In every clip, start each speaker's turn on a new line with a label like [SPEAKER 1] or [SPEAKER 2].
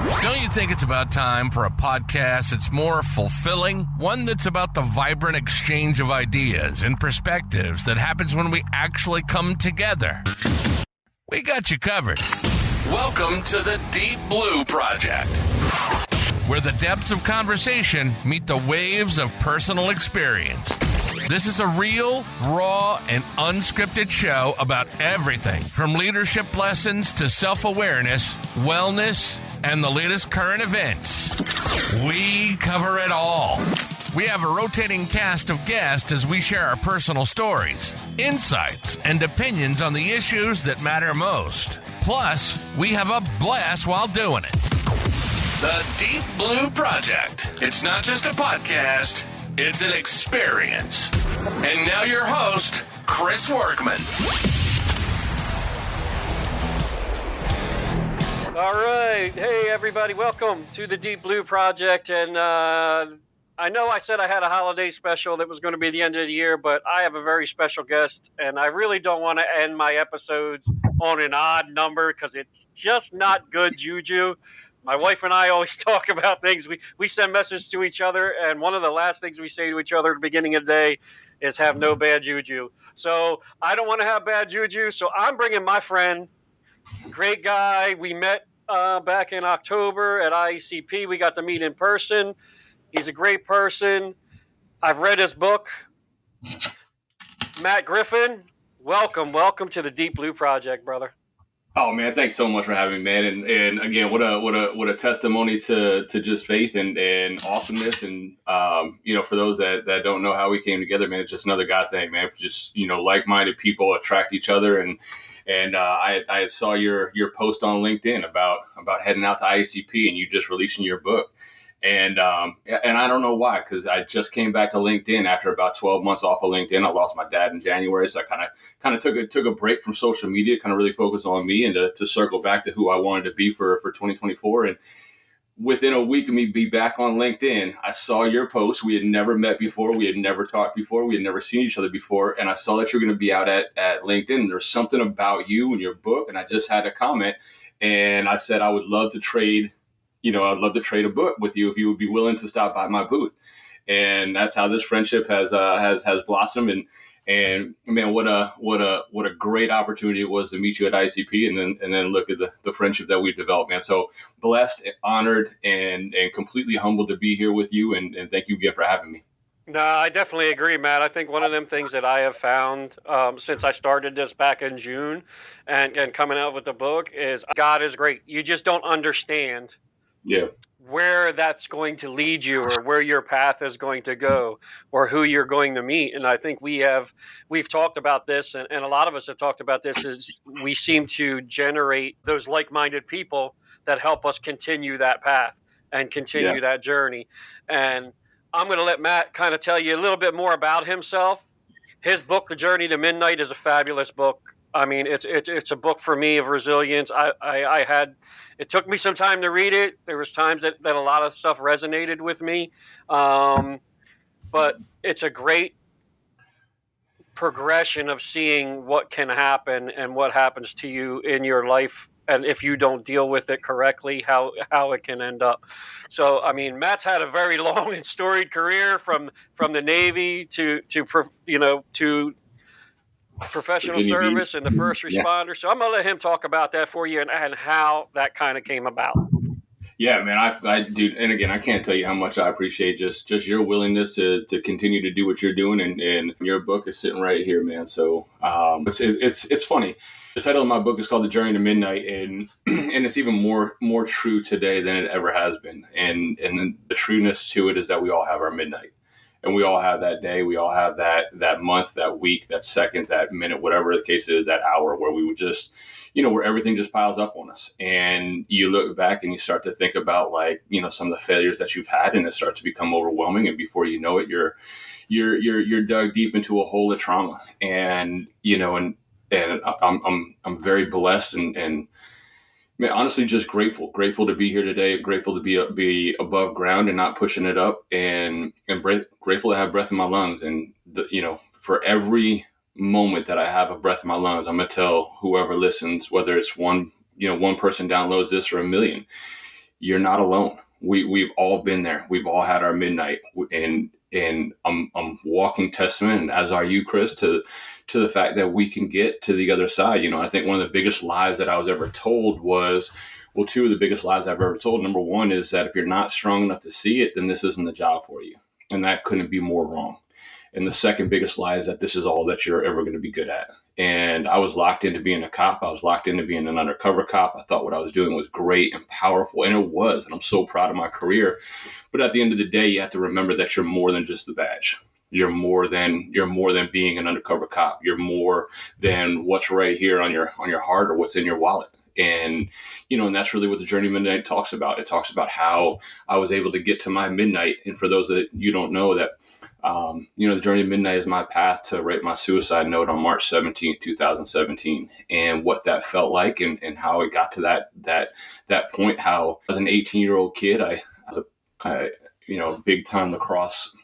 [SPEAKER 1] Don't you think it's about time for a podcast that's more fulfilling? One that's about the vibrant exchange of ideas and perspectives that happens when we actually come together. We got you covered. Welcome to the Deep Blue Project, where the depths of conversation meet the waves of personal experience. This is a real, raw, and unscripted show about everything from leadership lessons to self-awareness, wellness, and the latest current events. We cover it all. We have a rotating cast of guests as we share our personal stories, insights, and opinions on the issues that matter most. Plus, we have a blast while doing it. The Deep Blue Project. It's not just a podcast, it's an experience. And now your host, Chris Workman.
[SPEAKER 2] All right. Hey, everybody. Welcome to the Deep Blue Project. And I know I said I had a holiday special that was going to be the end of the year, but I have a very special guest, and I really don't want to end my episodes on an odd number because it's just not good juju. My wife and I always talk about things. We send messages to each other, and one of the last things we say to each other at the beginning of the day is have no bad juju. So I don't want to have bad juju, so I'm bringing my friend, great guy. We met back in October at IECP. We got to meet in person. He's a great person. I've read his book. Matt Griffin, welcome to the Deep Blue Project, brother.
[SPEAKER 3] Oh man, thanks so much for having me, man. And again, what a testimony to just faith and awesomeness. And for those that don't know how we came together, man, it's just another God thing, man. Just like-minded people attract each other. And I saw your post on LinkedIn about heading out to IECP and you just releasing your book. And I don't know why, because I just came back to LinkedIn after about 12 months off of LinkedIn. I lost my dad in January, so I kind of took a break from social media, kind of really focused on me and to circle back to who I wanted to be for 2024. And within a week of me be back on LinkedIn, I saw your post. We had never met before. We had never talked before. We had never seen each other before. And I saw that you're going to be out at LinkedIn. And there's something about you and your book. And I just had a comment. And I said I would love to trade. I'd love to trade a book with you if you would be willing to stop by my booth. And that's how this friendship has blossomed. And man, what a great opportunity it was to meet you at ICP and then look at the friendship that we've developed, man. So blessed, honored, and completely humbled to be here with you. And thank you again for having me.
[SPEAKER 2] No, I definitely agree, Matt. I think one of them things that I have found since I started this back in June and coming out with the book is God is great. You just don't understand where that's going to lead you or where your path is going to go or who you're going to meet. And I think we've talked about this and a lot of us have talked about this is we seem to generate those like-minded people that help us continue that path and continue that journey. And I'm going to let Matt kind of tell you a little bit more about himself. His book, The Journey to Midnight, is a fabulous book. I mean, it's a book for me of resilience. It took me some time to read it. There was times that a lot of stuff resonated with me. But it's a great progression of seeing what can happen and what happens to you in your life. And if you don't deal with it correctly, how it can end up. So, I mean, Matt's had a very long and storied career from the Navy to professional service and the first responder. So I'm going to let him talk about that for you and how that kind of came about.
[SPEAKER 3] Yeah, man, I do. And again, I can't tell you how much I appreciate just your willingness to continue to do what you're doing. And your book is sitting right here, man. So it's funny. The title of my book is called The Journey to Midnight, and it's even more true today than it ever has been. And the trueness to it is that we all have our midnight. And we all have that day. We all have that month, that week, that second, that minute, whatever the case is, that hour where we would just, where everything just piles up on us. And you look back and you start to think about some of the failures that you've had, and it starts to become overwhelming. And before you know it, you're dug deep into a hole of trauma. And I'm very blessed and man, honestly, just grateful to be here today. Grateful to be above ground and not pushing it up, and grateful to have breath in my lungs. And for every moment that I have a breath in my lungs, I'm gonna tell whoever listens, whether it's one person downloads this or a million, you're not alone. We've all been there. We've all had our midnight, and I'm walking testament, and as are you, Chris, to the fact that we can get to the other side. I think one of the biggest lies that I was ever told was, well, two of the biggest lies I've ever told. Number one is that if you're not strong enough to see it, then this isn't the job for you. And that couldn't be more wrong. And the second biggest lie is that this is all that you're ever going to be good at. And I was locked into being a cop. I was locked into being an undercover cop. I thought what I was doing was great and powerful, and it was. And I'm so proud of my career. But at the end of the day, you have to remember that you're more than just the badge. You're more than being an undercover cop. You're more than what's right here on your heart or what's in your wallet. And, and that's really what the Journey Midnight talks about. It talks about how I was able to get to my midnight. And for those that you don't know, that, the Journey Midnight is my path to write my suicide note on March 17th, 2017, and what that felt like and how it got to that point, how as an 18-year-old kid, I was a big time lacrosse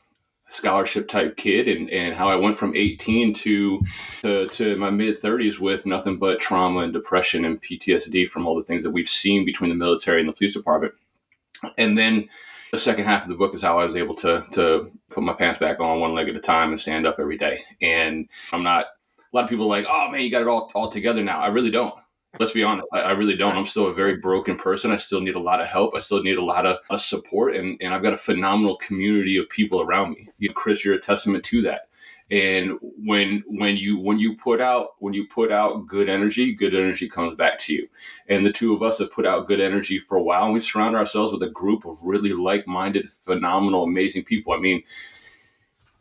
[SPEAKER 3] scholarship type kid, and how I went from 18 to my mid 30s with nothing but trauma and depression and PTSD from all the things that we've seen between the military and the police department. And then the second half of the book is how I was able to put my pants back on one leg at a time and stand up every day. And a lot of people are like, oh man, you got it all together now. I really don't. Let's be honest. I really don't. I'm still a very broken person. I still need a lot of help. I still need a lot of support. And I've got a phenomenal community of people around me. Chris, you're a testament to that. And when you put out good energy comes back to you. And the two of us have put out good energy for a while. And we surround ourselves with a group of really like-minded, phenomenal, amazing people. I mean,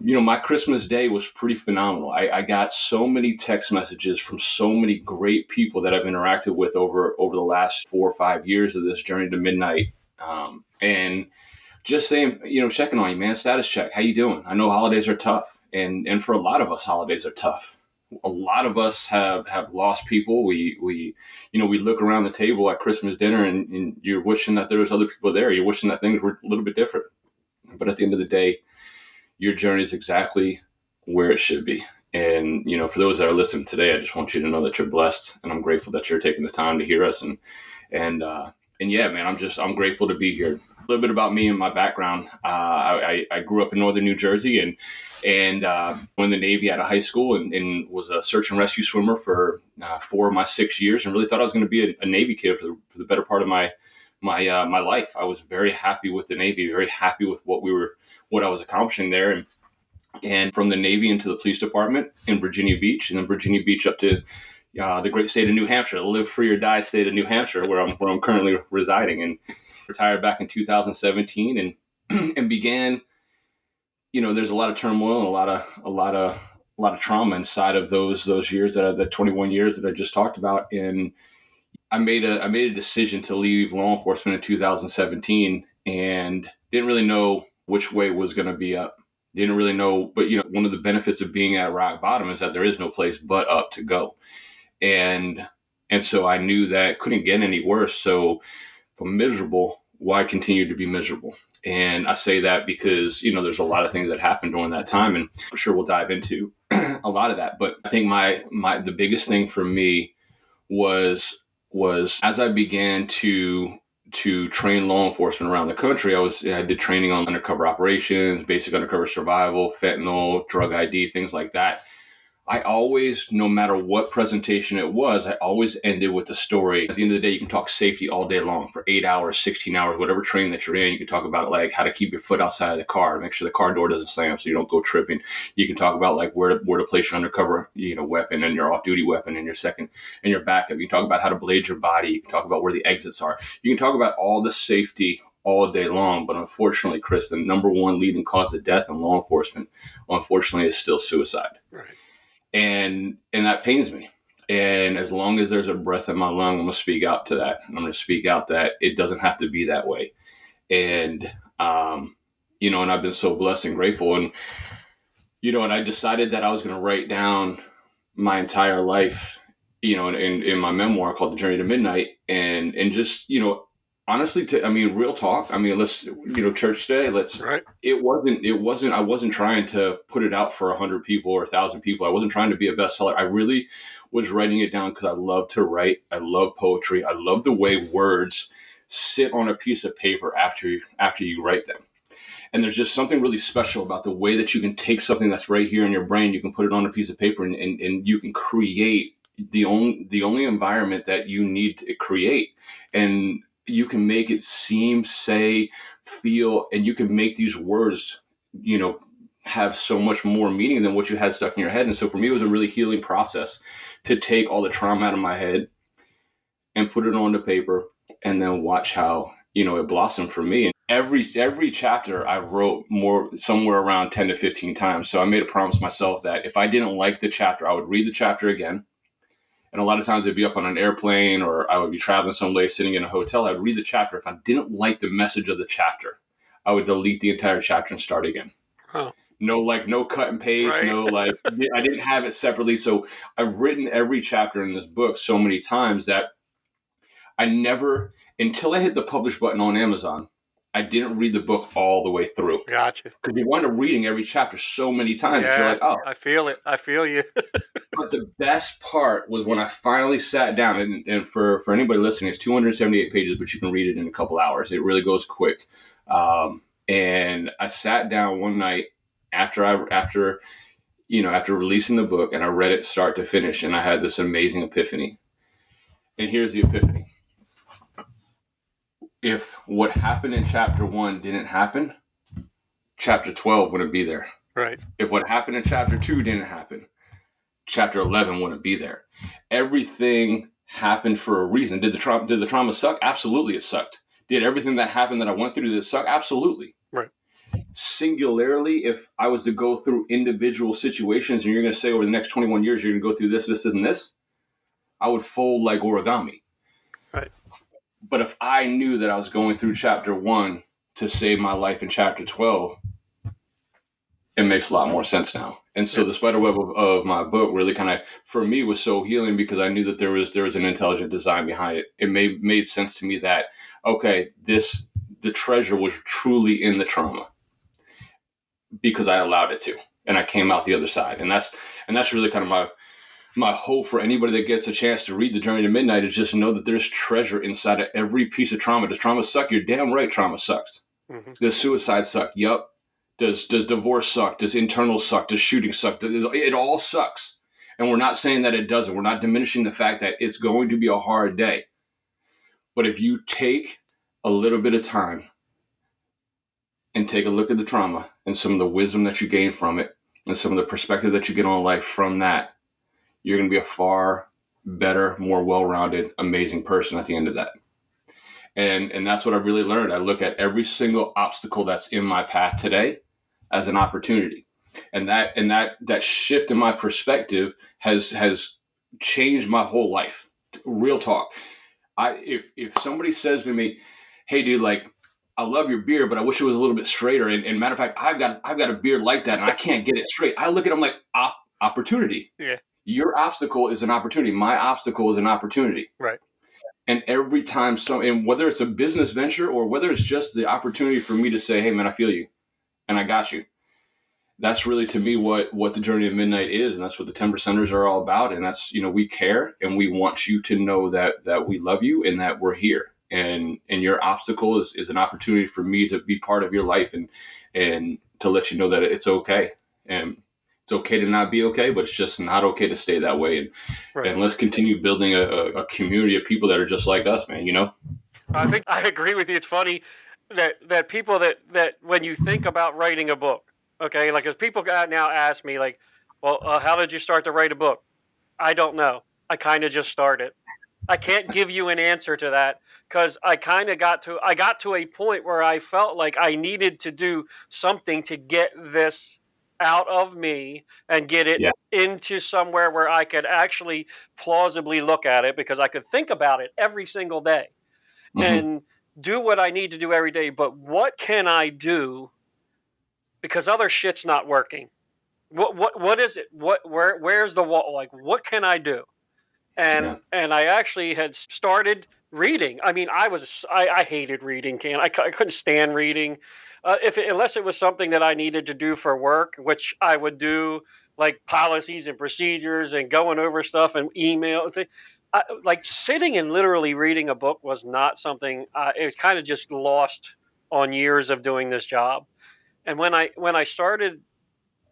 [SPEAKER 3] my Christmas day was pretty phenomenal. I got so many text messages from so many great people that I've interacted with over the last 4 or 5 years of this Journey to Midnight. And just saying, checking on you, man, status check. How you doing? I know holidays are tough. And for a lot of us, holidays are tough. A lot of us have lost people. We look around the table at Christmas dinner and you're wishing that there was other people there. You're wishing that things were a little bit different. But at the end of the day, your journey is exactly where it should be. And, for those that are listening today, I just want you to know that you're blessed, and I'm grateful that you're taking the time to hear us. And yeah, man, I'm grateful to be here. A little bit about me and my background. I grew up in northern New Jersey and went in the Navy out of high school and was a search and rescue swimmer for 4 of my 6 years, and really thought I was going to be a Navy kid for the better part of my life. I was very happy with the Navy, very happy with what I was accomplishing there. And from the Navy into the police department in Virginia Beach, and then Virginia Beach up to the great state of New Hampshire, the live free or die state of New Hampshire, where I'm currently residing, and retired back in 2017 and began, there's a lot of turmoil and a lot of trauma inside of those years, the 21 years that I just talked about. And I made a decision to leave law enforcement in 2017 and didn't really know which way was going to be up. Didn't really know, but one of the benefits of being at rock bottom is that there is no place but up to go. And so I knew that it couldn't get any worse. So if I'm miserable, why continue to be miserable? And I say that because, there's a lot of things that happened during that time, and I'm sure we'll dive into a lot of that. But I think the biggest thing for me was as I began to train law enforcement around the country, I did training on undercover operations, basic undercover survival, fentanyl, drug ID, things like that. I always, no matter what presentation it was, I always ended with a story. At the end of the day, you can talk safety all day long for 8 hours, 16 hours, whatever training that you're in. You can talk about like how to keep your foot outside of the car, make sure the car door doesn't slam so you don't go tripping. You can talk about like where to place your undercover, weapon and your off-duty weapon and your second and your backup. You can talk about how to blade your body. You can talk about where the exits are. You can talk about all the safety all day long. But unfortunately, Chris, the number one leading cause of death in law enforcement, unfortunately, is still suicide. Right. And that pains me. And as long as there's a breath in my lung, I'm going to speak out to that. I'm going to speak out that it doesn't have to be that way. And, and I've been so blessed and grateful. And, and I decided that I was going to write down my entire life, in my memoir called The Journey to Midnight. And just, honestly, real talk. Let's, church today, right. It wasn't, I wasn't trying to put it out for 100 people or 1,000 people. I wasn't trying to be a bestseller. I really was writing it down because I love to write. I love poetry. I love the way words sit on a piece of paper after you write them. And there's just something really special about the way that you can take something that's right here in your brain, you can put it on a piece of paper, and you can create the only environment that you need to create. And you can make it seem, say, feel, and you can make these words, have so much more meaning than what you had stuck in your head. And so for me, it was a really healing process to take all the trauma out of my head and put it on the paper, and then watch how, it blossomed for me. And every chapter I wrote somewhere around 10 to 15 times. So I made a promise myself that if I didn't like the chapter, I would read the chapter again. And a lot of times it'd be up on an airplane, or I would be traveling someplace, sitting in a hotel. I'd read the chapter. If I didn't like the message of the chapter, I would delete the entire chapter and start again.
[SPEAKER 2] Oh.
[SPEAKER 3] No cut and paste, right. I didn't have it separately. So I've written every chapter in this book so many times that I never, until I hit the publish button on Amazon, I didn't read the book all the way through.
[SPEAKER 2] Gotcha.
[SPEAKER 3] Because you wind up reading every chapter so many times that you're like, oh.
[SPEAKER 2] I feel it. I feel you.
[SPEAKER 3] But the best part was when I finally sat down, and for anybody listening, it's 278 pages, but you can read it in a couple hours. It really goes quick. And I sat down one night after releasing the book, and I read it start to finish, and I had this amazing epiphany. And here's the epiphany. If what happened in chapter 1 didn't happen, chapter 12 wouldn't be there.
[SPEAKER 2] Right.
[SPEAKER 3] If what happened in chapter 2 didn't happen, chapter 11 wouldn't be there. Everything happened for a reason. Did the trauma suck? Absolutely, it sucked. Did everything that happened that I went through, did it suck? Absolutely.
[SPEAKER 2] Right.
[SPEAKER 3] Singularly, if I was to go through individual situations, and you're going to say over the next 21 years, you're going to go through this, this, and this, I would fold like origami.
[SPEAKER 2] Right.
[SPEAKER 3] But if I knew that I was going through chapter 1 to save my life in chapter 12, it makes a lot more sense now. And so the spiderweb of my book really kind of, for me, was so healing, because I knew that there was an intelligent design behind it. It made sense to me that, okay, the treasure was truly in the trauma, because I allowed it to, and I came out the other side. And that's really kind of my hope for anybody that gets a chance to read The Journey to Midnight, is just know that there's treasure inside of every piece of trauma. Does trauma suck? You're damn right trauma sucks. Mm-hmm. Does suicide suck? Yup. Does divorce suck? Does internal suck? Does shooting suck? It all sucks. And we're not saying that it doesn't. We're not diminishing the fact that it's going to be a hard day. But if you take a little bit of time and take a look at the trauma and some of the wisdom that you gain from it, and some of the perspective that you get on life from that, you're going to be a far better, more well-rounded, amazing person at the end of that. And that's what I really learned. I look at every single obstacle that's in my path today as an opportunity. And that shift in my perspective has changed my whole life. Real talk. If somebody says to me, hey dude, like, I love your beard, but I wish it was a little bit straighter. And matter of fact, I've got a beard like that and I can't get it straight. I look at them like opportunity.
[SPEAKER 2] Yeah.
[SPEAKER 3] Your obstacle is an opportunity. My obstacle is an opportunity.
[SPEAKER 2] Right.
[SPEAKER 3] And every time and whether it's a business venture or whether it's just the opportunity for me to say, hey man, I feel you and I got you. That's really, to me, what the Journey of Midnight is. And that's what the 10%ers are all about. And that's, we care and we want you to know that we love you and that we're here. And your obstacle is an opportunity for me to be part of your life and to let you know that it's okay. And it's okay to not be okay, but it's just not okay to stay that way. And let's continue building a community of people that are just like us, man,
[SPEAKER 2] I think I agree with you. It's funny that people that when you think about writing a book, okay, like, as people now ask me, like, well, how did you start to write a book? I don't know. I kind of just started. I can't give you an answer to that, because I kind of got to a point where I felt like I needed to do something to get this out of me and get it into somewhere where I could actually plausibly look at it, because I could think about it every single day and do what I need to do every day. But what can I do? Because other shit's not working. What is it? Where's the wall? Like, what can I do? And I actually had started reading. I mean, I hated reading, I couldn't stand reading. Unless it was something that I needed to do for work, which I would do, like policies and procedures and going over stuff and email. like sitting and literally reading a book was not something. It was kind of just lost on years of doing this job. And when I started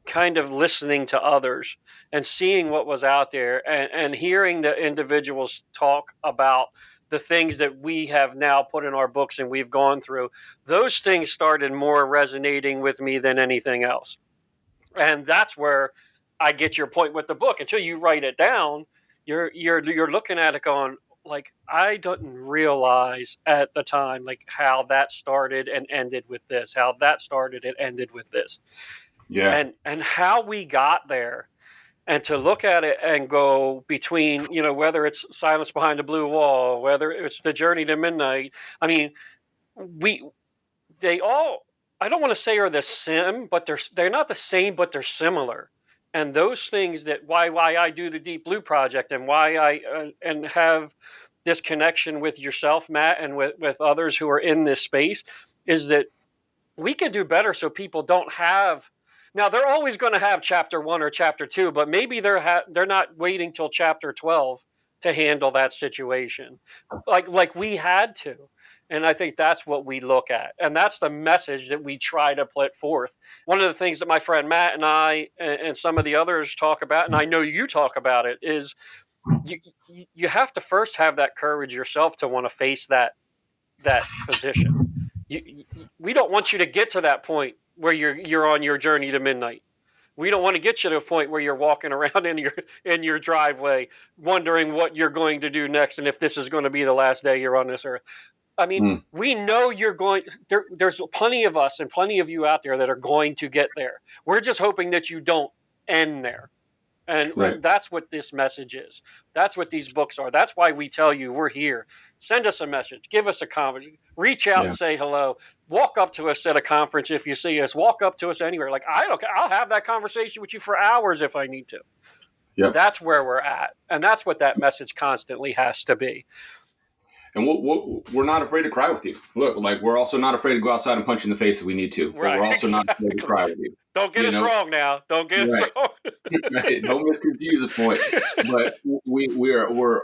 [SPEAKER 2] kind of listening to others and seeing what was out there, and hearing the individuals talk about the things that we have now put in our books and we've gone through, those things started more resonating with me than anything else. And that's where I get your point with the book. Until you write it down, you're looking at it going, like, I didn't realize at the time, like, how that started and ended with this, how that started and ended with this.
[SPEAKER 3] Yeah.
[SPEAKER 2] And how we got there, and to look at it and go between, whether it's Silence Behind the Blue Wall, whether it's The Journey to Midnight. I mean, we they all, I don't want to say are the same, but they're not the same, but they're similar. And those things, that why I do the Deep Blue Project, and why I and have this connection with yourself, Matt, and with others who are in this space, is that we can do better so people don't have. Now, they're always going to have chapter 1 or chapter 2, but maybe they're not waiting till chapter 12 to handle that situation, like we had to. And I think that's what we look at, and that's the message that we try to put forth. One of the things that my friend Matt and I and some of the others talk about, and I know you talk about it, is you have to first have that courage yourself to want to face that position. We don't want you to get to that point where you're on your journey to midnight. We don't want to get you to a point where you're walking around in your driveway wondering what you're going to do next, and if this is going to be the last day you're on this earth. I mean, we know you're going there's plenty of us and plenty of you out there that are going to get there. We're just hoping that you don't end there. And that's what this message is. That's what these books are. That's why we tell you we're here. Send us a message. Give us a comment. Reach out and say hello. Walk up to us at a conference if you see us. Walk up to us anywhere. Like, I don't care. I'll have that conversation with you for hours if I need to. Yeah. That's where we're at. And that's what that message constantly has to be.
[SPEAKER 3] And we're not afraid to cry with you. Look, like, we're also not afraid to go outside and punch you in the face if we need to. But we're also not afraid to cry with you.
[SPEAKER 2] Don't get us wrong now. Don't get us wrong.
[SPEAKER 3] Right. Don't misconfuse the point. But we're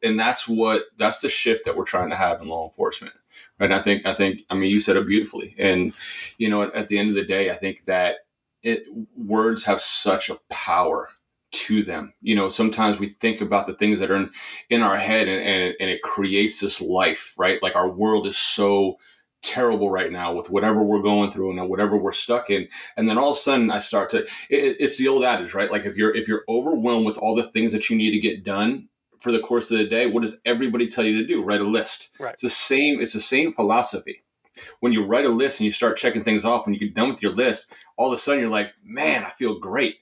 [SPEAKER 3] and that's the shift that we're trying to have in law enforcement. Right. And I think you said it beautifully. And at the end of the day, I think that words have such a power to them. Sometimes we think about the things that are in our head, and it creates this life, right? Like, our world is so terrible right now with whatever we're going through and whatever we're stuck in. And then all of a sudden I start to, it's the old adage, right? Like, if you're overwhelmed with all the things that you need to get done for the course of the day, what does everybody tell you to do? Write a list. Right. It's the same philosophy. When you write a list and you start checking things off, and you get done with your list, all of a sudden you're like, man, I feel great.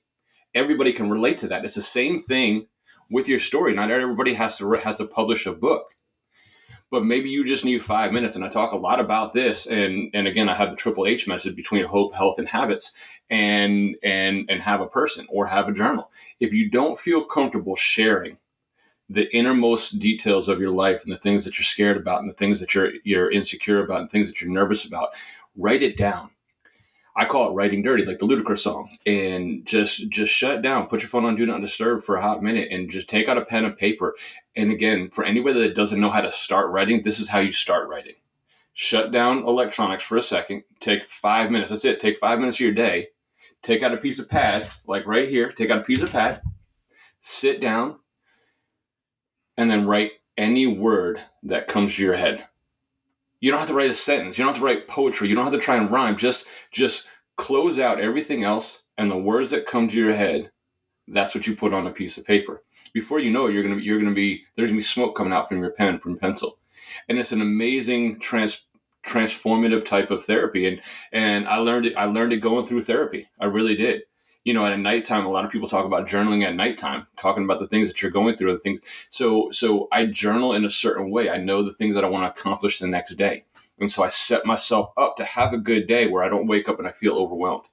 [SPEAKER 3] Everybody can relate to that. It's the same thing with your story. Not everybody has to publish a book, but maybe you just need 5 minutes. And I talk a lot about this. And again, I have the Triple H message between hope, health, and habits, and have a person or have a journal. If you don't feel comfortable sharing the innermost details of your life, and the things that you're scared about, and the things that you're insecure about, and things that you're nervous about, write it down. I call it writing dirty, like the Ludacris song. And just shut down, put your phone on Do Not Disturb for a hot minute, and just take out a pen and paper. And again, for anybody that doesn't know how to start writing, this is how you start writing. Shut down electronics for a second. Take 5 minutes. That's it. Take 5 minutes of your day. Take out a piece of pad, like right here. Take out a piece of pad. Sit down. And then write any word that comes to your head. You don't have to write a sentence. You don't have to write poetry. You don't have to try and rhyme. Just close out everything else, and the words that come to your head, that's what you put on a piece of paper. Before you know it, there's gonna be smoke coming out from your pen, from pencil, and it's an amazing transformative type of therapy. And I learned it going through therapy. I really did. At nighttime, a lot of people talk about journaling at nighttime, talking about the things that you're going through, the things. So I journal in a certain way. I know the things that I want to accomplish the next day. And so I set myself up to have a good day where I don't wake up and I feel overwhelmed.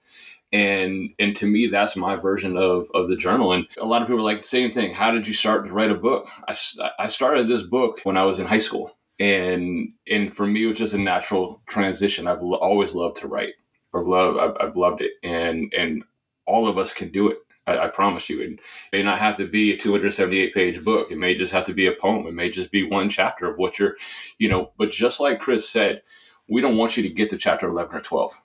[SPEAKER 3] And to me, that's my version of the journal. And a lot of people are like, the same thing. How did you start to write a book? I started this book when I was in high school. And for me, it was just a natural transition. I've always loved to write. I've loved it. And all of us can do it. I promise you. It may not have to be a 278-page book. It may just have to be a poem. It may just be one chapter of what you're, but just like Chris said, we don't want you to get to chapter 11 or 12.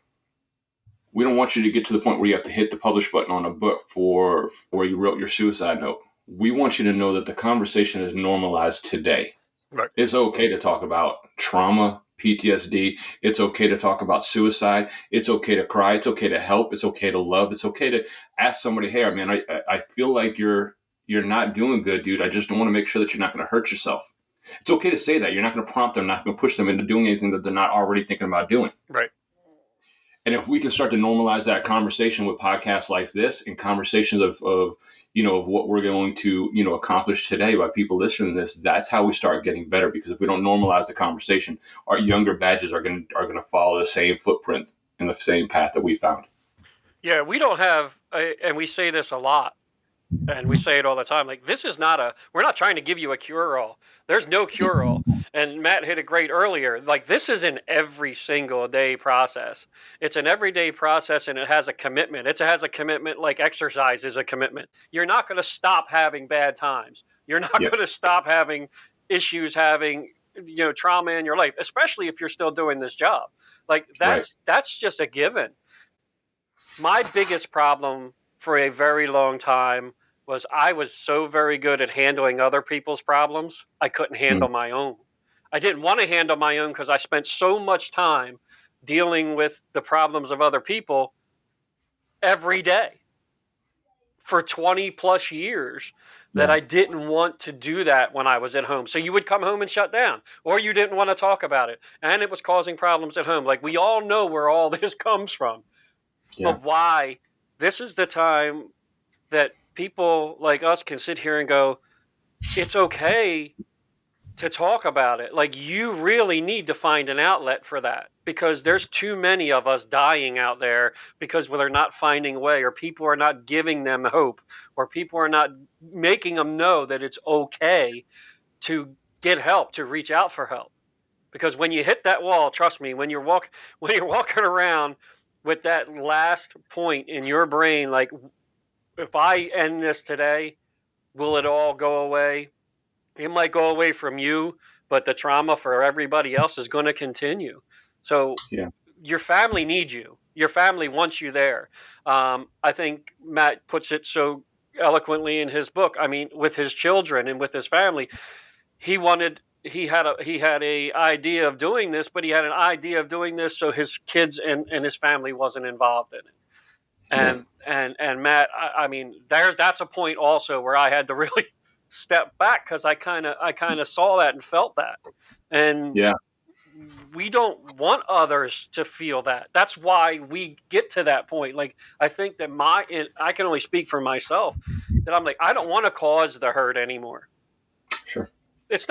[SPEAKER 3] We don't want you to get to the point where you have to hit the publish button on a book for where you wrote your suicide note. We want you to know that the conversation is normalized today.
[SPEAKER 2] Right.
[SPEAKER 3] It's okay to talk about trauma, PTSD. It's okay to talk about suicide. It's okay to cry. It's okay to help. It's okay to love. It's okay to ask somebody, hey, man, I feel like you're not doing good, dude. I just don't want to make sure that you're not going to hurt yourself. It's okay to say that. You're not going to prompt them, not going to push them into doing anything that they're not already thinking about doing.
[SPEAKER 2] Right.
[SPEAKER 3] And if we can start to normalize that conversation with podcasts like this and conversations of what we're going to, accomplish today by people listening to this, that's how we start getting better. Because if we don't normalize the conversation, our younger badges are going to follow the same footprint and the same path that we found.
[SPEAKER 2] Yeah, we don't have, and we say this a lot, and we say it all the time, like, we're not trying to give you a cure-all. There's no cure-all. And Matt hit it great earlier. Like, this is an every single day process. It's an everyday process, and it has a commitment. It has a commitment like exercise is a commitment. You're not going to stop having bad times. You're not going to stop having issues, having trauma in your life, especially if you're still doing this job. Like, that's just a given. My biggest problem for a very long time was I was so very good at handling other people's problems, I couldn't handle my own. I didn't want to handle my own because I spent so much time dealing with the problems of other people every day for 20 plus years that I didn't want to do that when I was at home. So you would come home and shut down, or you didn't want to talk about it, and it was causing problems at home. Like, we all know where all this comes from. Yeah. But why? This is the time that people like us can sit here and go, it's okay to talk about it. Like, you really need to find an outlet for that, because there's too many of us dying out there because they're not finding a way, or people are not giving them hope, or people are not making them know that it's okay to get help, to reach out for help. Because when you hit that wall, trust me, when you're walking around with that last point in your brain, like, if I end this today, will it all go away? It might go away from you, but the trauma for everybody else is going to continue. So your family needs you. Your family wants you there. I think Matt puts it so eloquently in his book. I mean, with his children and with his family, he had a idea of doing this, but he had an idea of doing this so his kids and his family wasn't involved in it. And Matt, I mean, that's a point also where I had to really step back, because I kind of saw that and felt that. And we don't want others to feel that. That's why we get to that point. Like, I think that I can only speak for myself, that I'm like, I don't want to cause the hurt anymore.
[SPEAKER 3] Sure.
[SPEAKER 2] It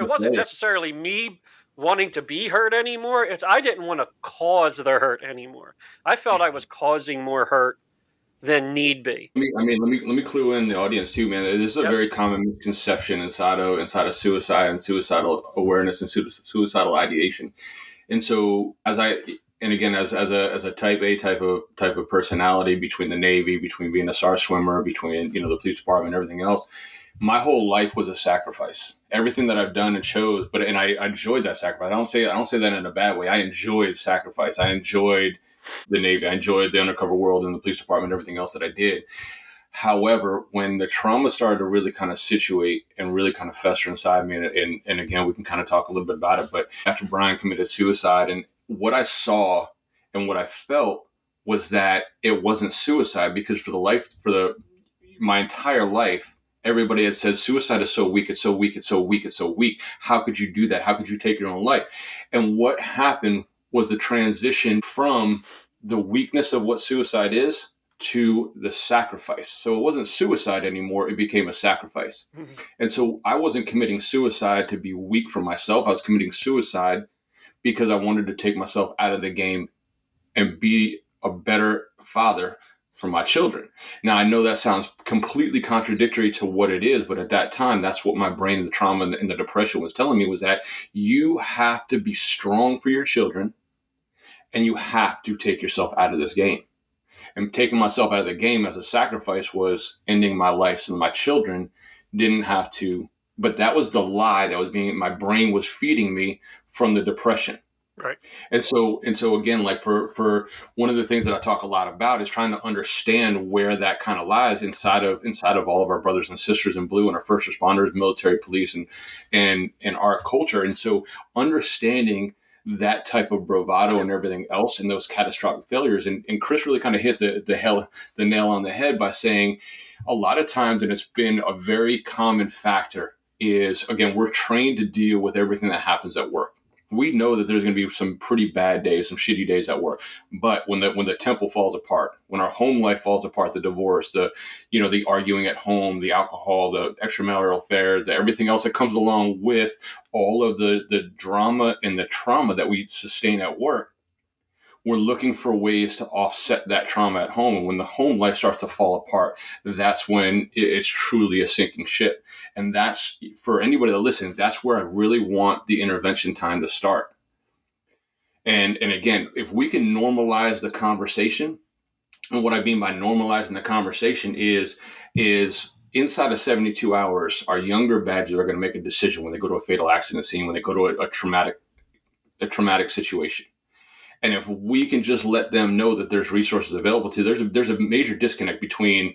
[SPEAKER 2] wasn't necessarily me wanting to be hurt anymore. I didn't want to cause the hurt anymore. I felt I was causing more hurt than need be.
[SPEAKER 3] Let me clue in the audience too, man. This is a very common misconception inside of suicide and suicidal awareness and suicidal ideation. And so, as a type A type of personality, between the Navy, between being a SAR swimmer, between the police department, and everything else, my whole life was a sacrifice. Everything that I've done and chose, and I enjoyed that sacrifice. I don't say that in a bad way. I enjoyed sacrifice. I enjoyed the Navy. I enjoyed the undercover world and the police department and everything else that I did. However, when the trauma started to really kind of situate and really kind of fester inside me, and again, we can kind of talk a little bit about it, but after Brian committed suicide, and what I saw and what I felt was that it wasn't suicide, because my entire life, everybody had said suicide is so weak, it's so weak, it's so weak, it's so weak. How could you do that? How could you take your own life? And what happened was the transition from the weakness of what suicide is to the sacrifice. So it wasn't suicide anymore, it became a sacrifice. Mm-hmm. And so I wasn't committing suicide to be weak for myself. I was committing suicide because I wanted to take myself out of the game and be a better father for my children. Now, I know that sounds completely contradictory to what it is, but at that time, that's what my brain and the trauma and the depression was telling me, was that you have to be strong for your children and you have to take yourself out of this game. And taking myself out of the game as a sacrifice was ending my life so my children didn't have to. But that was the lie that was my brain was feeding me from the depression.
[SPEAKER 2] Right.
[SPEAKER 3] And so again, like for one of the things that I talk a lot about is trying to understand where that kind of lies inside of all of our brothers and sisters in blue and our first responders, military, police, and our culture. And so understanding that type of bravado and everything else and those catastrophic failures. And Chris really kind of hit the nail on the head by saying a lot of times, and it's been a very common factor, is again, we're trained to deal with everything that happens at work. We know that there's going to be some pretty bad days, some shitty days at work. But when the temple falls apart, when our home life falls apart, the divorce, the arguing at home, the alcohol, the extramarital affairs, everything else that comes along with all of the drama and the trauma that we sustain at work, we're looking for ways to offset that trauma at home. And when the home life starts to fall apart, that's when it's truly a sinking ship. And that's, for anybody that listens, that's where I really want the intervention time to start. And again, if we can normalize the conversation, and what I mean by normalizing the conversation is inside of 72 hours, our younger badges are going to make a decision when they go to a fatal accident scene, when they go to a traumatic situation. And if we can just let them know that there's resources available to, there's a major disconnect between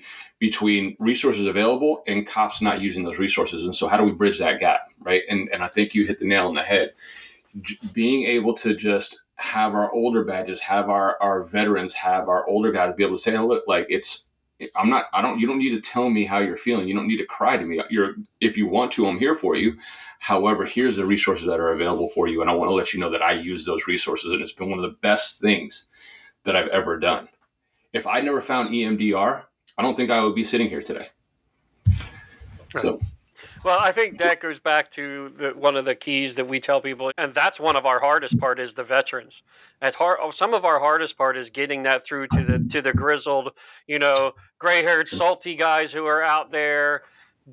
[SPEAKER 3] resources available and cops not using those resources. And so how do we bridge that gap, right? And I think you hit the nail on the head. Being able to just have our older badges, have our veterans, have our older guys be able to say, hey, look, like you don't need to tell me how you're feeling. You don't need to cry to me. If you want to, I'm here for you. However, here's the resources that are available for you. And I want to let you know that I use those resources. And it's been one of the best things that I've ever done. If I never found EMDR, I don't think I would be sitting here today.
[SPEAKER 2] Right.
[SPEAKER 3] So,
[SPEAKER 2] well, I think that goes back to one of the keys that we tell people, and that's one of our hardest part is the veterans. Some of our hardest part is getting that through to the grizzled, gray-haired, salty guys who are out there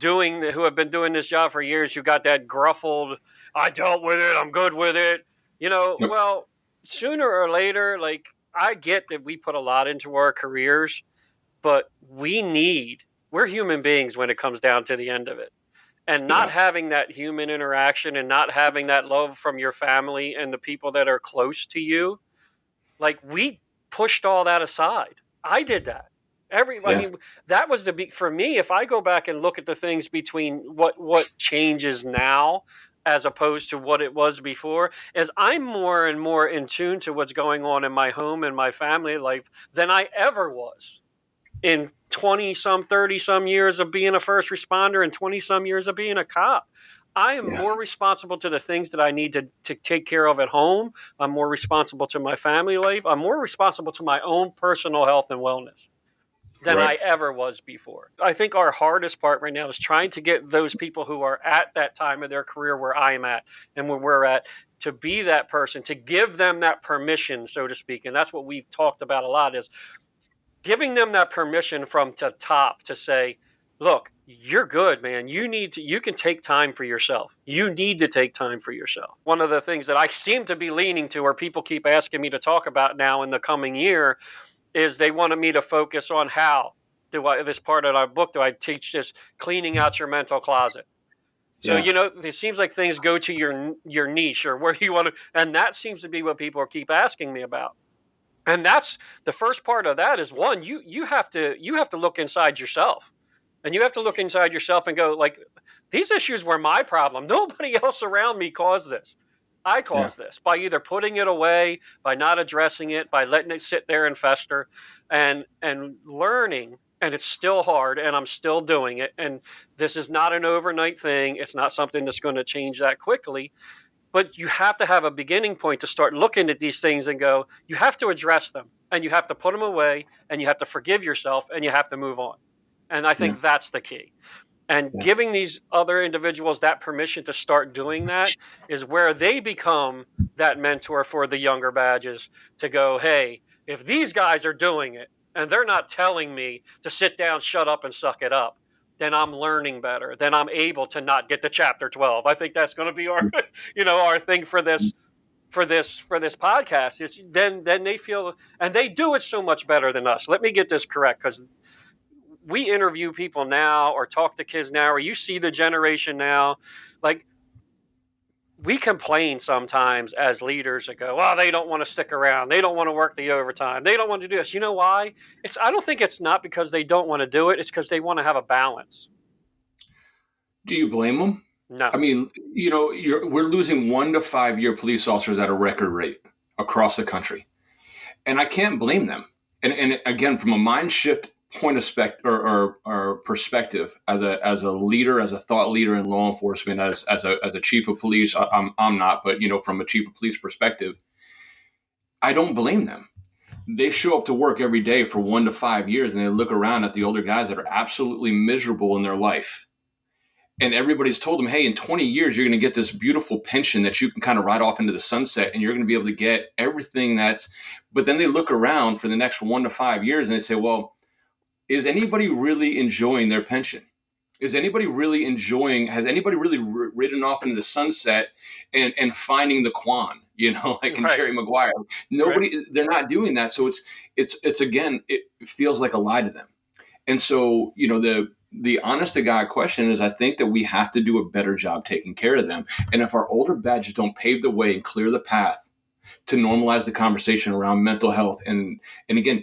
[SPEAKER 2] who have been doing this job for years. Who got that gruffled, I dealt with it, I'm good with it. Yep. Well, sooner or later, like I get that we put a lot into our careers, but we're human beings when it comes down to the end of it. And not having that human interaction and not having that love from your family and the people that are close to you, like we pushed all that aside. I did that. I mean, that was for me, if I go back and look at the things between what changes now as opposed to what it was before, is I'm more and more in tune to what's going on in my home and my family life than I ever was in 20-some, 30-some years of being a first responder and 20-some years of being a cop. I am more responsible to the things that I need to take care of at home. I'm more responsible to my family life. I'm more responsible to my own personal health and wellness than I ever was before. I think our hardest part right now is trying to get those people who are at that time of their career where I'm at and where we're at to be that person, to give them that permission, so to speak. And that's what we've talked about a lot is giving them that permission from the top to say, look, you're good, man. You can take time for yourself. You need to take time for yourself. One of the things that I seem to be leaning to, or people keep asking me to talk about now in the coming year, is they wanted me to focus on how this part of our book, do I teach this cleaning out your mental closet? So, it seems like things go to your niche or where you want to, and that seems to be what people keep asking me about. And that's the first part of that is one, you have to look inside yourself, and you have to look inside yourself and go like, these issues were my problem. Nobody else around me caused this. I caused this by either putting it away, by not addressing it, by letting it sit there and fester and learning. And it's still hard and I'm still doing it. And this is not an overnight thing. It's not something that's going to change that quickly. But you have to have a beginning point to start looking at these things and go, you have to address them and you have to put them away and you have to forgive yourself and you have to move on. And I think that's the key. And giving these other individuals that permission to start doing that is where they become that mentor for the younger badges to go, hey, if these guys are doing it and they're not telling me to sit down, shut up and suck it up, then I'm learning better. Then I'm able to not get to chapter 12. I think that's going to be our, our thing for for this podcast. It's then they feel, and they do it so much better than us. Let me get this correct, because we interview people now or talk to kids now, or you see the generation now, like, we complain sometimes as leaders that go, "Oh, they don't want to stick around. They don't want to work the overtime. They don't want to do this." You know why? I don't think it's not because they don't want to do it. It's because they want to have a balance.
[SPEAKER 3] Do you blame them?
[SPEAKER 2] No.
[SPEAKER 3] I mean, we're losing 1 to 5 year police officers at a record rate across the country, and I can't blame them. And again, from a mind shift point of or perspective, as a leader, as a thought leader in law enforcement, as a chief of police, I'm not, but from a chief of police perspective, I don't blame them. They show up to work every day for 1 to 5 years, and they look around at the older guys that are absolutely miserable in their life. And everybody's told them, hey, in 20 years, you're going to get this beautiful pension that you can kind of ride off into the sunset, and you're going to be able to get everything but then they look around for the next 1 to 5 years and they say, well, is anybody really enjoying their pension? Has anybody really ridden off into the sunset and finding the Quan, like in
[SPEAKER 2] Right.
[SPEAKER 3] Jerry Maguire? Nobody,
[SPEAKER 2] Right.
[SPEAKER 3] They're not doing that. So it's again, it feels like a lie to them. And so, the honest to God question is, I think that we have to do a better job taking care of them. And if our older badges don't pave the way and clear the path to normalize the conversation around mental health. And again,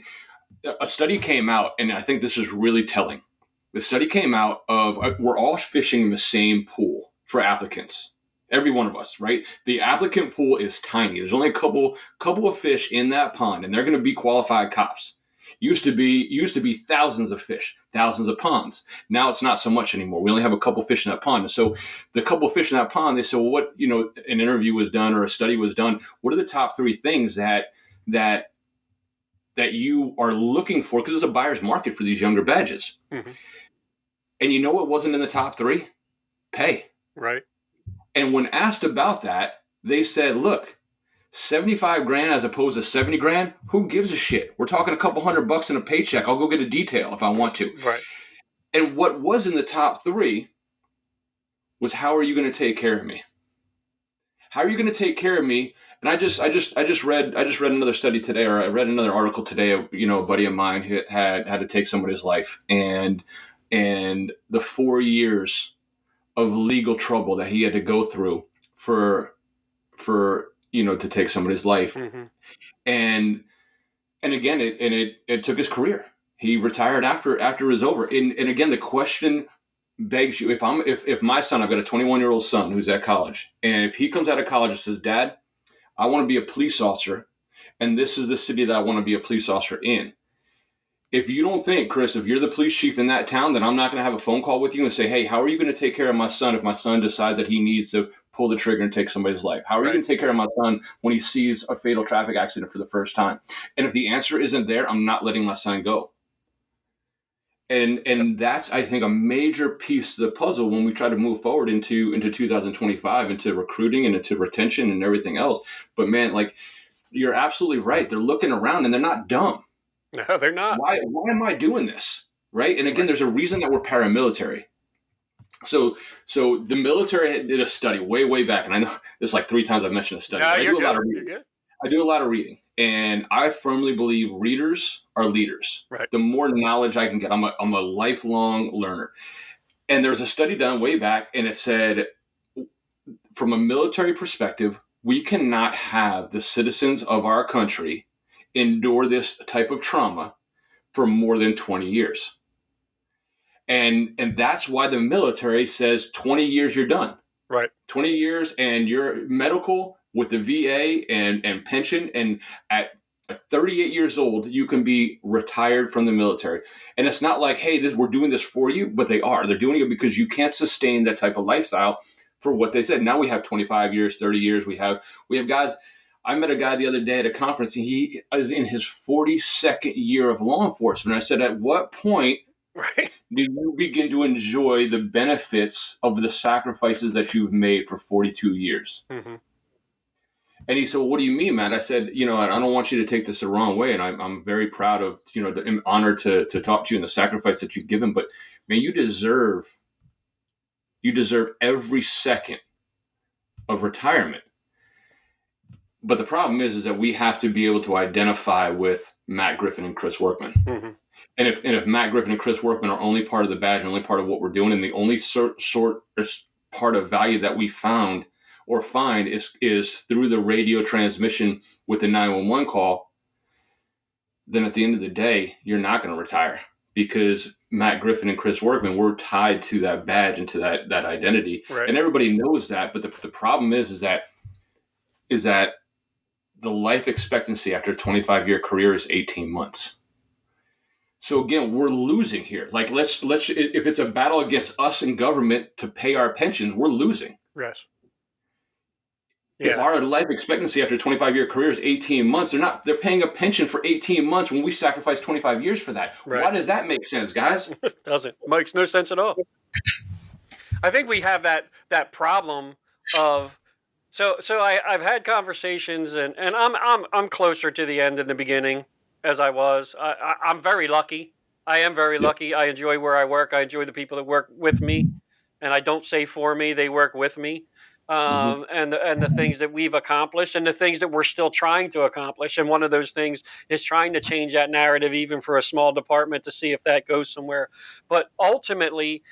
[SPEAKER 3] a study came out, and I think this is really telling. The study came out of, we're all fishing in the same pool for applicants. Every one of us, right? The applicant pool is tiny. There's only a couple of fish in that pond, and they're going to be qualified cops. Used to be thousands of fish, thousands of ponds. Now it's not so much anymore. We only have a couple fish in that pond. And so the couple of fish in that pond, they said, well, what, an interview was done or a study was done. What are the top 3 things that you are looking for? Because there's a buyer's market for these younger badges.
[SPEAKER 2] Mm-hmm.
[SPEAKER 3] And what wasn't in the top 3? Pay.
[SPEAKER 2] Right.
[SPEAKER 3] And when asked about that, they said, look, 75 grand as opposed to 70 grand, who gives a shit? We're talking a couple $100 in a paycheck. I'll go get a detail if I want to.
[SPEAKER 2] Right.
[SPEAKER 3] And what was in the top 3 was, how are you going to take care of me? How are you going to take care of me? And I just read another study today, or I read another article today. A buddy of mine had to take somebody's life, and the 4 years of legal trouble that he had to go through for to take somebody's life.
[SPEAKER 2] Mm-hmm.
[SPEAKER 3] And again, it took his career. He retired after it was over. And again, the question begs you, if my son, I've got a 21-year-old son who's at college, and if he comes out of college and says, Dad, I want to be a police officer, and this is the city that I want to be a police officer in. If you don't think, Chris, if you're the police chief in that town, that I'm not going to have a phone call with you and say, hey, how are you going to take care of my son if my son decides that he needs to pull the trigger and take somebody's life? How are you going to take care of my son when he sees a fatal traffic accident for the first time? And if the answer isn't there, I'm not letting my son go. And that's, I think, a major piece of the puzzle when we try to move forward into 2025, into recruiting and into retention and everything else. But man, like, you're absolutely right. They're looking around and they're not dumb.
[SPEAKER 2] No, they're not.
[SPEAKER 3] Why am I doing this? Right. And again, there's a reason that we're paramilitary. So the military did a study way back. And I know this like 3 times I've mentioned a study.
[SPEAKER 2] No,
[SPEAKER 3] I do
[SPEAKER 2] a lot of reading.
[SPEAKER 3] I do a lot of reading. And I firmly believe readers are leaders.
[SPEAKER 2] Right.
[SPEAKER 3] The more knowledge I can get, I'm a lifelong learner. And there's a study done way back, and it said, from a military perspective, we cannot have the citizens of our country endure this type of trauma for more than 20 years. And that's why the military says 20 years, you're done.
[SPEAKER 2] Right.
[SPEAKER 3] 20 years and you're medical with the VA and pension. And at 38 years old, you can be retired from the military. And it's not like, hey, we're doing this for you, but they are. They're doing it because you can't sustain that type of lifestyle for what they said. Now we have 25 years, 30 years. We have guys. I met a guy the other day at a conference, and he is in his 42nd year of law enforcement. I said, at what point do you begin to enjoy the benefits of the sacrifices that you've made for 42 years?
[SPEAKER 2] Mm-hmm.
[SPEAKER 3] And he said, well, what do you mean, Matt? I said, I don't want you to take this the wrong way. And I'm very proud of, I'm honored to talk to you and the sacrifice that you've given. But man, you deserve every second of retirement. But the problem is that we have to be able to identify with Matt Griffin and Chris Workman.
[SPEAKER 2] Mm-hmm.
[SPEAKER 3] And if Matt Griffin and Chris Workman are only part of the badge and only part of what we're doing, and the only sort part of value that we found or find is through the radio transmission with the 911 call, then at the end of the day, you're not going to retire, because Matt Griffin and Chris Workman were tied to that badge and to that identity.
[SPEAKER 2] Right.
[SPEAKER 3] And everybody knows that. But the problem is that the life expectancy after a 25-year career is 18 months. So again, we're losing here. Like let's if it's a battle against us and government to pay our pensions, we're losing.
[SPEAKER 2] Yes.
[SPEAKER 3] Yeah. If our life expectancy after a 25-year career is 18 months, they're paying a pension for 18 months when we sacrifice 25 years for that. Right. Why does that make sense, guys?
[SPEAKER 2] It doesn't. Makes no sense at all. I think we have that problem of so I've had conversations and I'm closer to the end than the beginning as I was. I'm very lucky. I am very lucky. I enjoy where I work. I enjoy the people that work with me, and I don't say for me, they work with me. And the things that we've accomplished and the things that we're still trying to accomplish. And one of those things is trying to change that narrative, even for a small department, to see if that goes somewhere. But ultimately,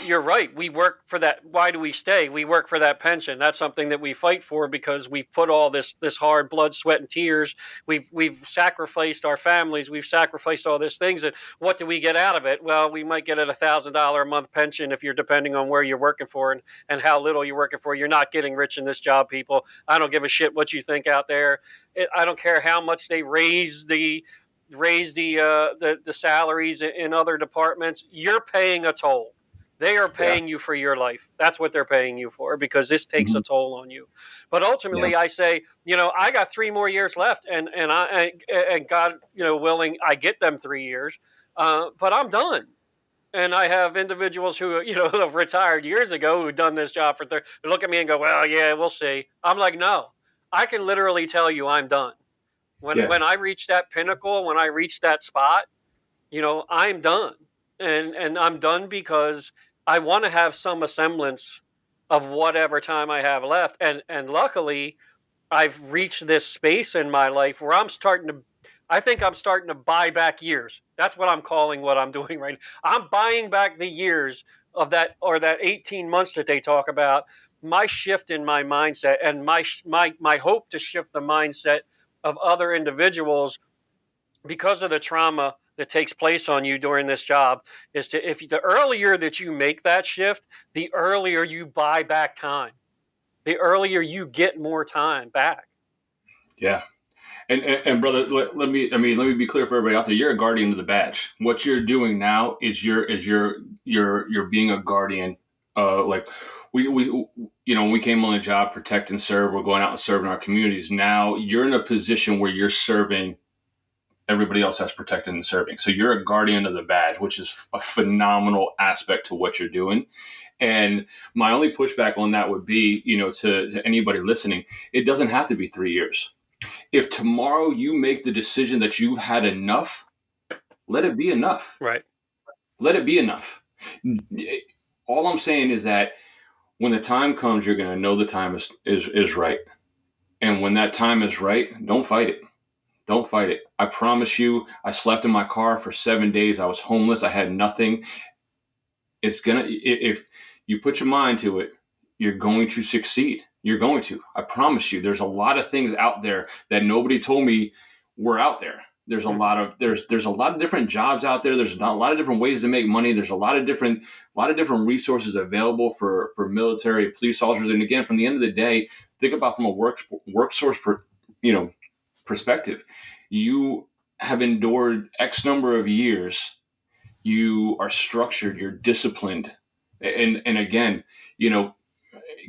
[SPEAKER 2] you're right. We work for that. Why do we stay? We work for that pension. That's something that we fight for because we've put all this hard blood, sweat, and tears. We've sacrificed our families. We've sacrificed all these things. And what do we get out of it? Well, we might get a $1,000 a month pension if you're depending on where you're working for and how little you're working for. You're not getting rich in this job, people. I don't give a shit what you think out there. I don't care how much they raise the salaries in other departments. You're paying a toll. They are paying you for your life. That's what they're paying you for, because this takes a toll on you. But ultimately, I say, I got 3 more years left, and God, willing, I get them 3 years. But I'm done. And I have individuals who, have retired years ago who've done this job for they look at me and go, well, yeah, we'll see. I'm like, no, I can literally tell you I'm done. When I reach that pinnacle, when I reach that spot, I'm done. And I'm done because I want to have some semblance of whatever time I have left. And luckily, I've reached this space in my life where I think I'm starting to buy back years. That's what I'm calling what I'm doing right now. I'm buying back the years of that 18 months that they talk about. My shift in my mindset and my hope to shift the mindset of other individuals because of the trauma that takes place on you during this job is the earlier that you make that shift, the earlier you buy back time, the earlier you get more time back.
[SPEAKER 3] Yeah. And brother, let me be clear for everybody out there. You're a guardian of the badge. What you're doing now is you're being a guardian. Like we came on the job, protect and serve. We're going out and serving our communities. Now you're in a position where you're serving everybody else that's protecting and serving. So you're a guardian of the badge, which is a phenomenal aspect to what you're doing. And my only pushback on that would be, to anybody listening, it doesn't have to be 3 years. If tomorrow you make the decision that you've had enough, let it be enough.
[SPEAKER 2] Right.
[SPEAKER 3] Let it be enough. All I'm saying is that when the time comes, you're going to know the time is right. And when that time is right, don't fight it. Don't fight it. I promise you, I slept in my car for 7 days. I was homeless. I had nothing. If you put your mind to it, you're going to succeed. You're going to. I promise you. There's a lot of things out there that nobody told me were out there. There's a lot of different jobs out there. There's a lot of different ways to make money. There's a lot of different resources available for military, police officers. And again, from the end of the day, think about from a work source perspective. You have endured X number of years. You are structured. You're disciplined. And again,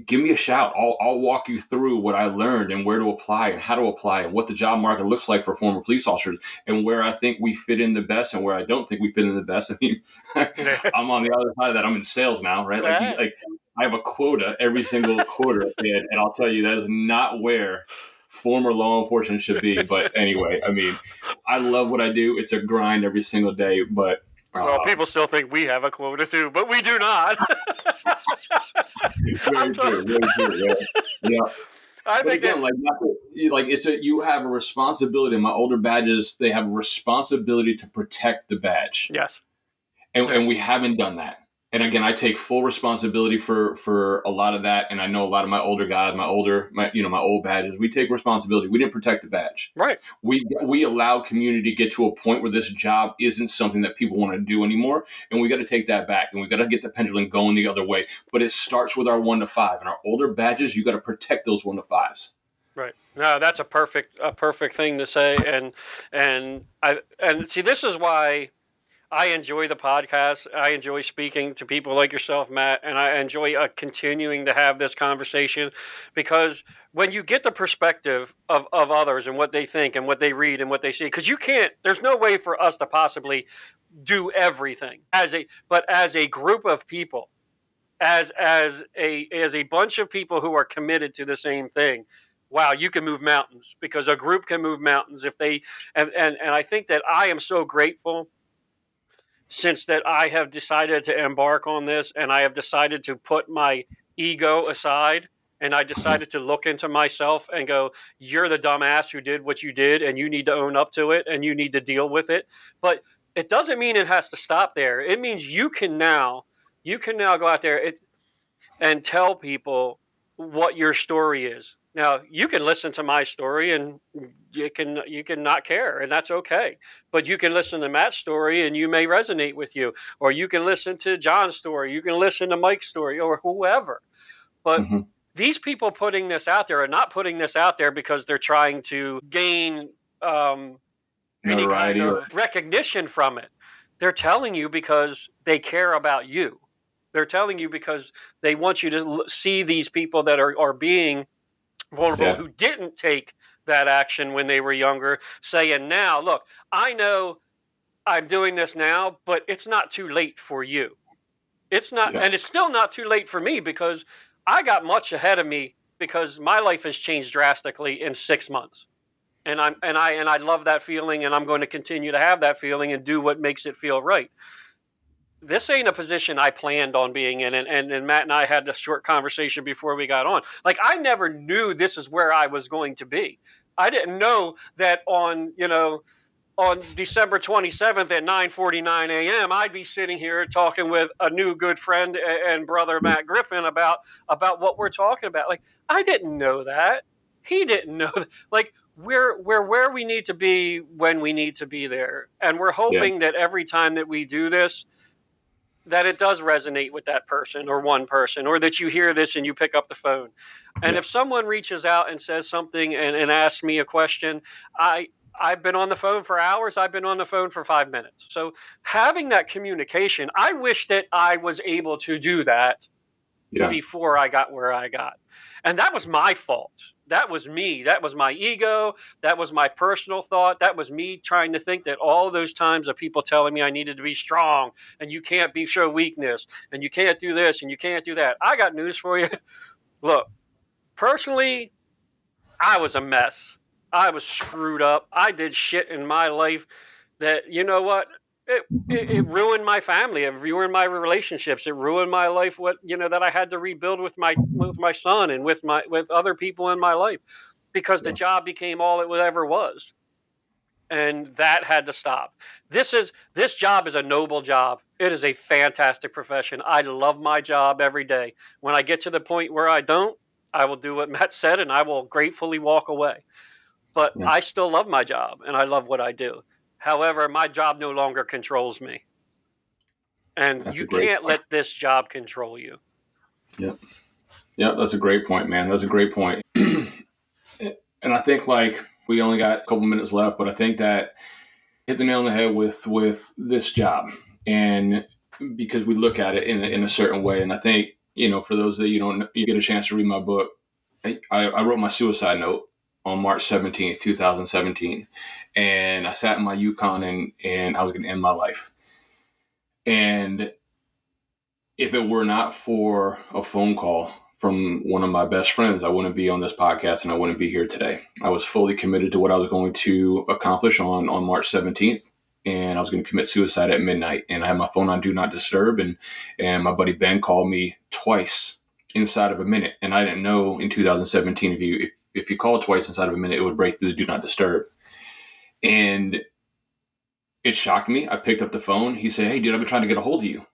[SPEAKER 3] give me a shout. I'll walk you through what I learned and where to apply and how to apply and what the job market looks like for former police officers and where I think we fit in the best and where I don't think we fit in the best. I mean, I'm on the other side of that. I'm in sales now, right? Like I have a quota every single quarter, and I'll tell you that is not where former law enforcement should be. But anyway, I mean, I love what I do. It's a grind every single day, but
[SPEAKER 2] people still think we have a quota too, but we do not.
[SPEAKER 3] Very true. Yeah. Yeah.
[SPEAKER 2] I
[SPEAKER 3] But
[SPEAKER 2] think
[SPEAKER 3] again,
[SPEAKER 2] that
[SPEAKER 3] you have a responsibility. My older badges, they have a responsibility to protect the badge.
[SPEAKER 2] yes,
[SPEAKER 3] And we haven't done that. And again, I take full responsibility for a lot of that. And I know a lot of my older guys, my old badges, we take responsibility. We didn't protect the badge.
[SPEAKER 2] right.
[SPEAKER 3] We allow community to get to a point where this job isn't something that people want to do anymore. And we got to take that back, and we got to get the pendulum going the other way. But it starts with our 1 to 5 and our older badges. You got to protect those 1 to 5s.
[SPEAKER 2] Right. No, that's a perfect thing to say. And see, this is why I enjoy the podcast. I enjoy speaking to people like yourself, Matt, and I enjoy continuing to have this conversation, because when you get the perspective of others and what they think and what they read and what they see, because there's no way for us to possibly do everything but as a group of people, as a bunch of people who are committed to the same thing. Wow, you can move mountains, because a group can move mountains if they and I think that I am so grateful since that I have decided to embark on this, and I have decided to put my ego aside, and I decided to look into myself and go, you're the dumbass who did what you did, and you need to own up to it, and you need to deal with it. But it doesn't mean it has to stop there. It means you can now go out there and tell people what your story is. Now, you can listen to my story and you can not care, and that's okay. But you can listen to Matt's story and you may resonate with you, or you can listen to John's story, you can listen to Mike's story, or whoever. But these people putting this out there are not putting this out there because they're trying to gain any kind of recognition from it. They're telling you because they care about you. They're telling you because they want you to see these people that are being vulnerable, who didn't take that action when they were younger, saying, now, look, I know I'm doing this now, but it's not too late for you. It's not, and it's still not too late for me, because I got much ahead of me, because my life has changed drastically in 6 months. And I love that feeling, and I'm going to continue to have that feeling and do what makes it feel right. This ain't a position I planned on being in. And Matt and I had this short conversation before we got on. Like, I never knew this is where I was going to be. I didn't know that on December 27th at 9:49 a.m., I'd be sitting here talking with a new good friend and brother, Matt Griffin, about what we're talking about. Like, I didn't know that. He didn't know that. Like, we're where we need to be when we need to be there. And we're hoping that every time that we do this, that it does resonate with that person or one person, or that you hear this and you pick up the phone. And if someone reaches out and says something and asks me a question, I've been on the phone for hours. I've been on the phone for 5 minutes. So having that communication, I wish that I was able to do that before I got where I got. And that was my fault. That was me. That was my ego. That was my personal thought. That was me trying to think that all those times of people telling me I needed to be strong and you can't show weakness and you can't do this and you can't do that. I got news for you. Look, personally, I was a mess. I was screwed up. I did shit in my life that, you know what? It ruined my family. It ruined my relationships. It ruined my life. That I had to rebuild with my son and with other people in my life, because the job became all it ever was, and that had to stop. This job is a noble job. It is a fantastic profession. I love my job every day. When I get to the point where I don't, I will do what Matt said, and I will gratefully walk away. But I still love my job, and I love what I do. However, my job no longer controls me. And you can't let this job control you.
[SPEAKER 3] Yep. Yep. That's a great point, man. That's a great point. And I think, like, we only got a couple minutes left, but I think that hit the nail on the head with this job. And because we look at it in a certain way. And I think, for those that you get a chance to read my book, I wrote my suicide note on March 17th, 2017. And I sat in my Yukon and I was going to end my life. And if it were not for a phone call from one of my best friends, I wouldn't be on this podcast and I wouldn't be here today. I was fully committed to what I was going to accomplish on March 17th. And I was going to commit suicide at midnight. And I had my phone on Do Not Disturb. And my buddy Ben called me twice inside of a minute. And I didn't know in 2017, if you called twice inside of a minute, it would break through the do not disturb. And it shocked me. I picked up the phone. He said, "Hey, dude, I've been trying to get a hold of you."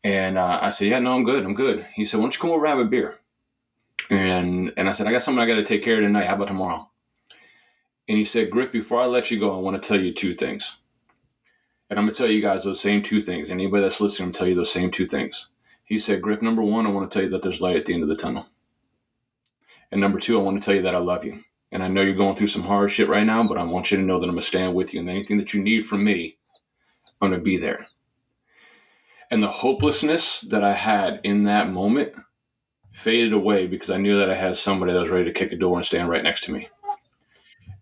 [SPEAKER 3] And I said, "Yeah, no, I'm good. He said, "Why don't you come over and have a beer?" And I said, "I got something I got to take care of tonight. How about tomorrow?" And he said, "Griff, before I let you go, I want to tell you two things. And I'm going to tell you guys those same two things. Anybody that's listening, I'm going to tell you those same two things." He said, "Griff, number one, I want to tell you that there's light at the end of the tunnel. And number two, I want to tell you that I love you. And I know you're going through some hard shit right now, but I want you to know that I'm going to stand with you. And anything that you need from me, I'm going to be there." And the hopelessness that I had in that moment faded away because I knew that I had somebody that was ready to kick a door and stand right next to me.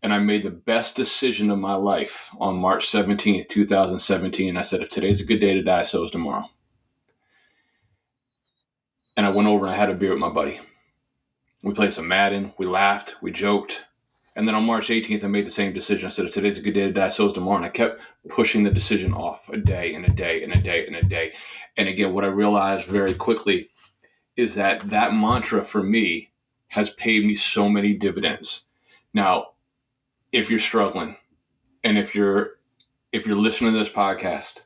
[SPEAKER 3] And I made the best decision of my life on March 17th, 2017. I said, if today's a good day to die, so is tomorrow. And I went over and I had a beer with my buddy. We played some Madden. We laughed. We joked. And then on March 18th, I made the same decision. I said, if today's a good day to die, so is tomorrow. And I kept pushing the decision off a day and a day and a day and a day. And again, what I realized very quickly is that that mantra for me has paid me so many dividends. Now, if you're struggling and if you're listening to this podcast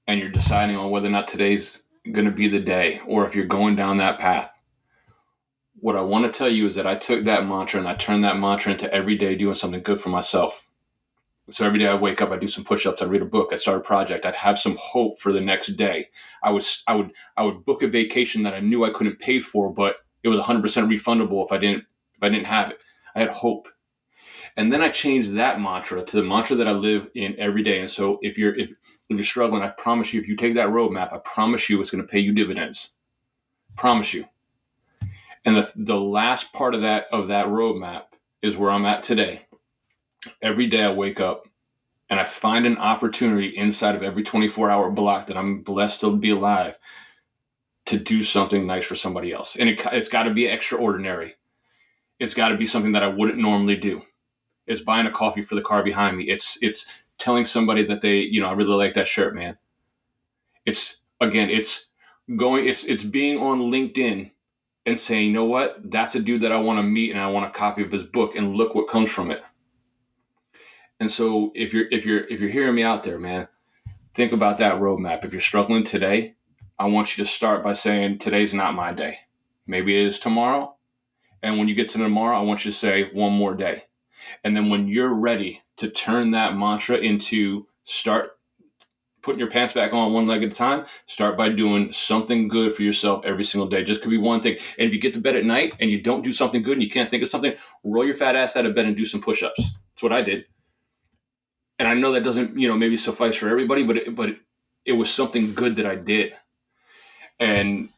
[SPEAKER 3] and you're deciding on whether or not today's going to be the day, or if you're going down that path, what I want to tell you is that I took that mantra and I turned that mantra into every day doing something good for myself. So every day I wake up, I do some push-ups, I read a book, I start a project, I'd have some hope for the next day. I would book a vacation that I knew I couldn't pay for, but it was 100% refundable if I didn't have it. I had hope. And then I changed that mantra to the mantra that I live in every day. And so if you're struggling, I promise you, if you take that roadmap, I promise you it's going to pay you dividends. Promise you. And the last part of that roadmap is where I'm at today. Every day I wake up and I find an opportunity inside of every 24-hour block that I'm blessed to be alive to do something nice for somebody else. And it's got to be extraordinary. It's got to be something that I wouldn't normally do. It's buying a coffee for the car behind me. It's telling somebody that I really like that shirt, man. It's being on LinkedIn and saying, you know what? That's a dude that I want to meet and I want a copy of his book, and look what comes from it. And so if you're hearing me out there, man, think about that roadmap. If you're struggling today, I want you to start by saying, today's not my day. Maybe it is tomorrow. And when you get to tomorrow, I want you to say one more day. And then when you're ready to turn that mantra into start putting your pants back on one leg at a time, start by doing something good for yourself every single day. Just could be one thing. And if you get to bed at night and you don't do something good and you can't think of something, roll your fat ass out of bed and do some push-ups. That's what I did. And I know that doesn't, maybe suffice for everybody, but it was something good that I did. And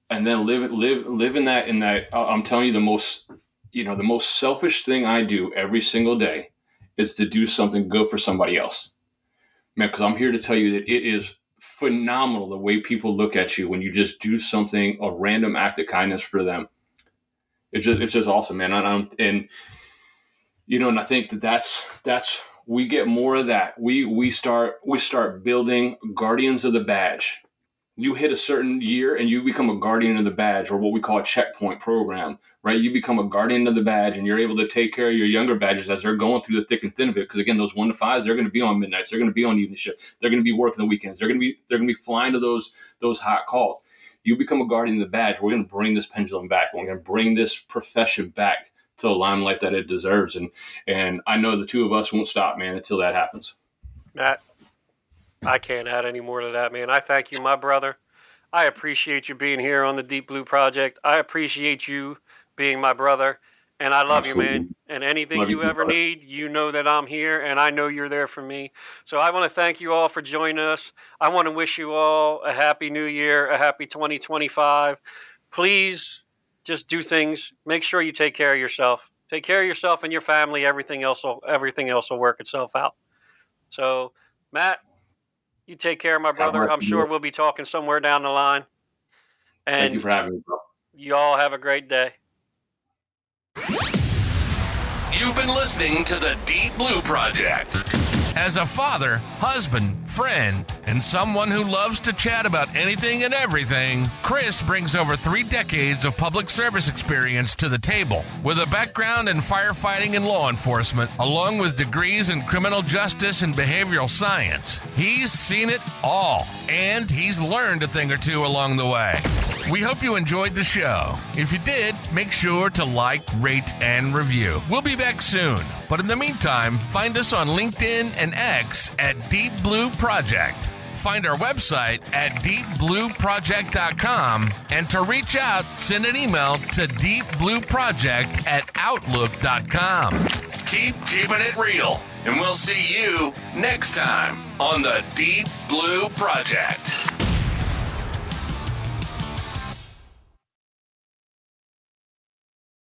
[SPEAKER 3] then live in that. I'm telling you, the most selfish thing I do every single day is to do something good for somebody else. Man, because I'm here to tell you that it is phenomenal the way people look at you when you just do something, a random act of kindness for them. It's just awesome, man. And I think that's we get more of that. We start building guardians of the badge. You hit a certain year and you become a guardian of the badge, or what we call a checkpoint program, right? You become a guardian of the badge and you're able to take care of your younger badges as they're going through the thick and thin of it. Because again, those 1 to 5s, they're going to be on midnights. They're going to be on evening shift. They're going to be working the weekends. They're going to be flying to those hot calls. You become a guardian of the badge. We're going to bring this pendulum back. We're going to bring this profession back to the limelight that it deserves. And I know the two of us won't stop, man, until that happens.
[SPEAKER 2] Matt, I can't add any more to that, man. I thank you, my brother. I appreciate you being here on the Deep Blue Project. I appreciate you being my brother. And I love Absolutely. You, man. And anything love you ever need, you know that I'm here, and I know you're there for me. So I want to thank you all for joining us. I want to wish you all a happy new year, a happy 2025. Please just do things. Make sure you take care of yourself. Take care of yourself and your family. Everything else will work itself out. So, Matt, you take care of my brother. I'm sure we'll be talking somewhere down the line. And
[SPEAKER 3] thank you for having me, bro.
[SPEAKER 2] You all have a great day.
[SPEAKER 1] You've been listening to the Deep Blue Project. As a father, husband, friend, and someone who loves to chat about anything and everything, Chris brings over 3 decades of public service experience to the table. With a background in firefighting and law enforcement, along with degrees in criminal justice and behavioral science, he's seen it all, and he's learned a thing or two along the way. We hope you enjoyed the show. If you did, make sure to like, rate, and review. We'll be back soon. But in the meantime, find us on LinkedIn and X at Deep Blue Project. Find our website at deepblueproject.com, and to reach out, send an email to deepblueproject@outlook.com. Keep keeping it real, and we'll see you next time on the Deep Blue Project.